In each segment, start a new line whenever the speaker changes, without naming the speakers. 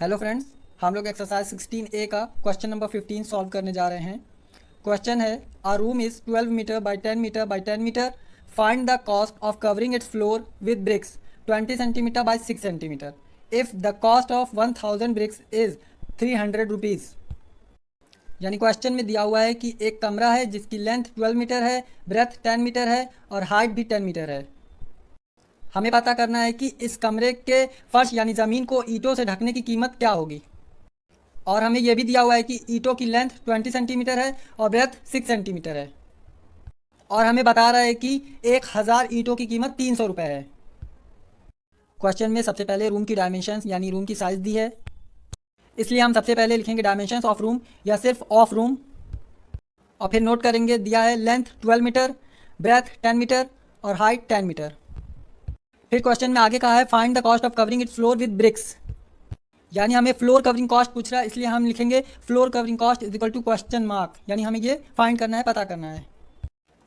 Hello friends, हम लोग exercise 16A का क्वेश्चन नंबर 15 सॉल्व करने जा रहे हैं। क्वेश्चन है, a room is 12 metre by 10 metre by 10 metre. Find the cost of covering its floor with bricks 20 centimetre by 6 centimetre if the cost of 1000 bricks is 300 rupees. यानी question में दिया हुआ है कि एक कमरा है जिसकी लेंथ 12 मीटर है, ब्रेथ 10 मीटर है और हाइट भी 10 मीटर है। हमें पता करना है कि इस कमरे के फर्श यानी ज़मीन को ईंटों से ढकने की कीमत क्या होगी। और हमें यह भी दिया हुआ है कि ईंटों की लेंथ 20 सेंटीमीटर है और ब्रेथ 6 सेंटीमीटर है। और हमें बता रहा है कि 1000 ईंटों की कीमत 300 रुपये है। क्वेश्चन में सबसे पहले रूम की डायमेंशंस यानी रूम की साइज़ दी है, इसलिए हम सबसे पहले लिखेंगे डायमेंशंस ऑफ रूम या सिर्फ ऑफ रूम। और फिर नोट करेंगे दिया है लेंथ 12 मीटर, ब्रेथ 10 मीटर और हाइट 10 मीटर। फिर क्वेश्चन में आगे कहा है find the cost of covering its floor with bricks, यानी हमें फ्लोर कवरिंग कॉस्ट पूछ रहा है, इसलिए हम लिखेंगे floor covering cost is equal to question mark, यानी हमें ये फाइंड करना है, पता करना है।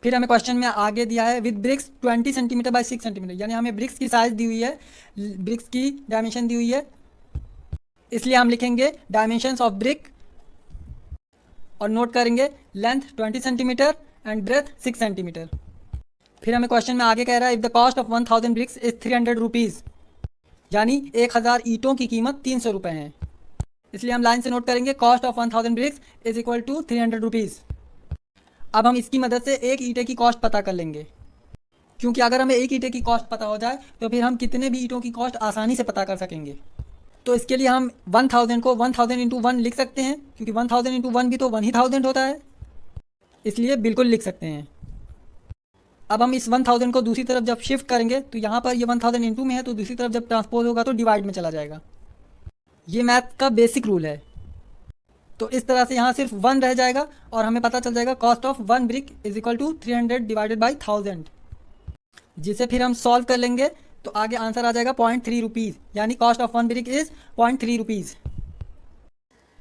फिर हमें क्वेश्चन में आगे दिया है with bricks 20 centimetre by 6 centimetre, यानी हमें ब्रिक्स की साइज दी हुई है, ब्रिक्स की डायमेंशन दी हुई है, इसलिए हम लिखेंगे डायमेंशंस ऑफ ब्रिक और नोट करेंगे length 20 centimetre and breadth 6 centimetre. फिर हमें क्वेश्चन में आगे कह रहा है if the cost of 1000 bricks is 300 rupees, यानी 1000 ईंटों की कीमत 300 रुपये है, इसलिए हम लाइन से नोट करेंगे cost of 1000 bricks is equal to 300 rupees. अब हम इसकी मदद से एक ईंटे की कॉस्ट पता कर लेंगे, क्योंकि अगर हमें एक ईंटे की कॉस्ट पता हो जाए तो फिर हम कितने भी ईंटों की कॉस्ट आसानी से पता कर सकेंगे। तो इसके लिए हम 1000 को 1000 इंटू 1 लिख सकते हैं, क्योंकि 1000 इंटू 1 भी तो 1000 होता है, इसलिए बिल्कुल लिख सकते हैं। अब हम इस 1000 को दूसरी तरफ जब शिफ्ट करेंगे तो यहाँ पर ये 1000 इंटू में है, तो दूसरी तरफ जब ट्रांसपोज होगा तो डिवाइड में चला जाएगा। ये मैथ का बेसिक रूल है। तो इस तरह से यहाँ सिर्फ 1 रह जाएगा और हमें पता चल जाएगा cost of 1 brick is equal to 300 divided by 1000, जिसे फिर हम सॉल्व कर लेंगे तो आगे आंसर आ जाएगा 0.3 रुपीज़, यानी cost of 1 brick is 0.3 rupees.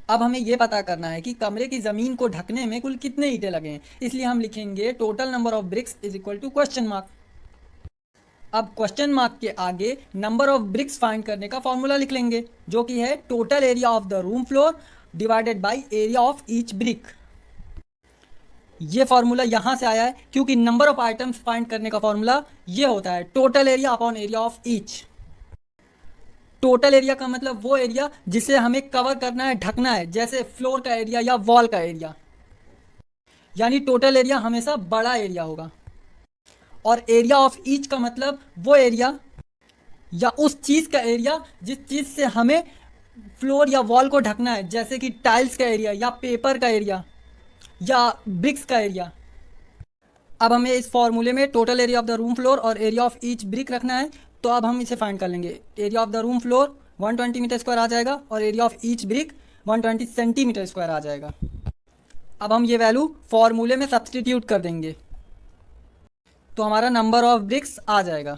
अब हमें ये पता करना है कि कमरे की ज़मीन को ढकने में कुल कितने ईंटें लगे हैं, इसलिए हम लिखेंगे total number of bricks is equal to question mark. अब क्वेश्चन मार्क के आगे नंबर ऑफ ब्रिक्स फाइंड करने का फॉर्मूला लिख लेंगे, जो कि है total area of the room floor divided by area of each brick. ये फॉर्मूला यहाँ से आया है क्योंकि नंबर ऑफ आइटम्स फाइंड करने का फॉर्मूला ये होता है total area upon area of each. Total area का मतलब वो एरिया जिसे हमें कवर करना है, ढकना है, जैसे फ्लोर का एरिया या वॉल का एरिया, यानी टोटल एरिया हमेशा बड़ा एरिया होगा। और एरिया ऑफ ईच का मतलब वो एरिया या उस चीज़ का एरिया जिस चीज़ से हमें फ्लोर या वॉल को ढकना है, जैसे कि टाइल्स का एरिया या पेपर का एरिया या ब्रिक्स का एरिया। अब हमें इस फॉर्मूले में total area of the room floor और एरिया ऑफ ईच ब्रिक रखना है, तो अब हम इसे फाइंड कर लेंगे। Area of the room floor 120 metre square आ जाएगा और area of each brick 120 centimetre square आ जाएगा। अब हम ये वैल्यू फॉर्मूले में सब्सटीट्यूट कर देंगे तो हमारा नंबर ऑफ ब्रिक्स आ जाएगा।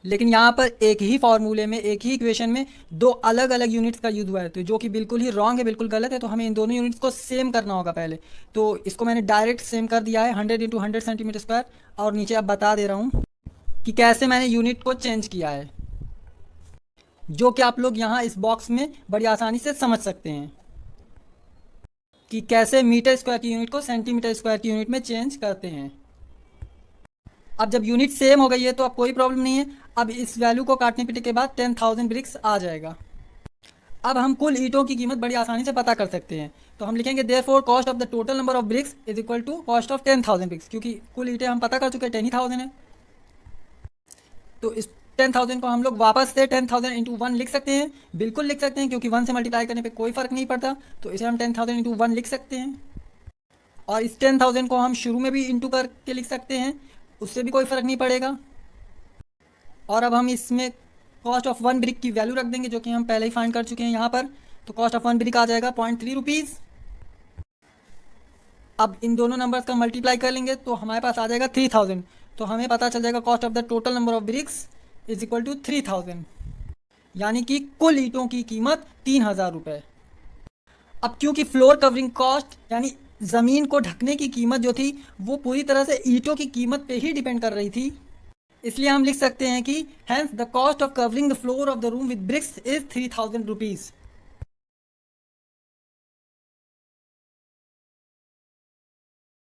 लेकिन यहाँ पर एक ही फॉर्मूले में, एक ही इक्वेशन में दो अलग अलग यूनिट्स का यूज़ हुआ है, तो जो कि बिल्कुल ही रॉन्ग है, बिल्कुल गलत है। तो हमें इन दोनों यूनिट्स को सेम करना होगा पहले। तो इसको मैंने डायरेक्ट सेम कर दिया है 100 इंटू 100 सेंटीमीटर स्क्वायर, और नीचे अब बता दे रहा हूँ कि कैसे मैंने यूनिट को चेंज किया है, जो कि आप लोग यहाँ इस बॉक्स में बड़ी आसानी से समझ सकते हैं कि कैसे मीटर स्क्वायर की यूनिट को सेंटीमीटर स्क्वायर की यूनिट में चेंज करते हैं। अब जब यूनिट सेम हो गई है तो अब कोई प्रॉब्लम नहीं है। अब इस वैल्यू को काटने पीटने के बाद 10,000 ब्रिक्स आ जाएगा। अब हम कुल ईंटों की कीमत बड़ी आसानी से पता कर सकते हैं, तो हम लिखेंगे therefore cost of the total number of bricks is equal to cost of 10,000 bricks, क्योंकि कुल ईंटें हम पता कर चुके हैं 10,000 है। तो इस 10,000 को हम लोग वापस से 10,000 इंटू 1 लिख सकते हैं, बिल्कुल लिख सकते हैं, क्योंकि 1 से मल्टीप्लाई करने पे कोई फ़र्क नहीं पड़ता। तो इसे हम 10,000 इंटू 1 लिख सकते हैं, और इस 10,000 को हम शुरू में भी इंटू करके लिख सकते हैं, उससे भी कोई फ़र्क नहीं पड़ेगा। और अब हम इसमें कॉस्ट ऑफ 1 ब्रिक की वैल्यू रख देंगे, जो कि हम पहले ही फाइंड कर चुके हैं यहाँ पर। तो कॉस्ट ऑफ 1 ब्रिक आ जाएगा 0.3 रुपीज़। अब इन दोनों नंबर्स का मल्टीप्लाई कर लेंगे तो हमारे पास आ जाएगा 3000। तो हमें पता चल जाएगा cost of the total number of bricks is equal to 3000, यानी कि कुल ईंटों की कीमत 3000 रुपये। अब क्योंकि फ्लोर कवरिंग कॉस्ट यानी ज़मीन को ढकने की कीमत जो थी वो पूरी तरह से ईंटों की कीमत पे ही डिपेंड कर रही थी, इसलिए हम लिख सकते हैं कि hence the cost of covering the floor of the room with bricks is 3000 rupees.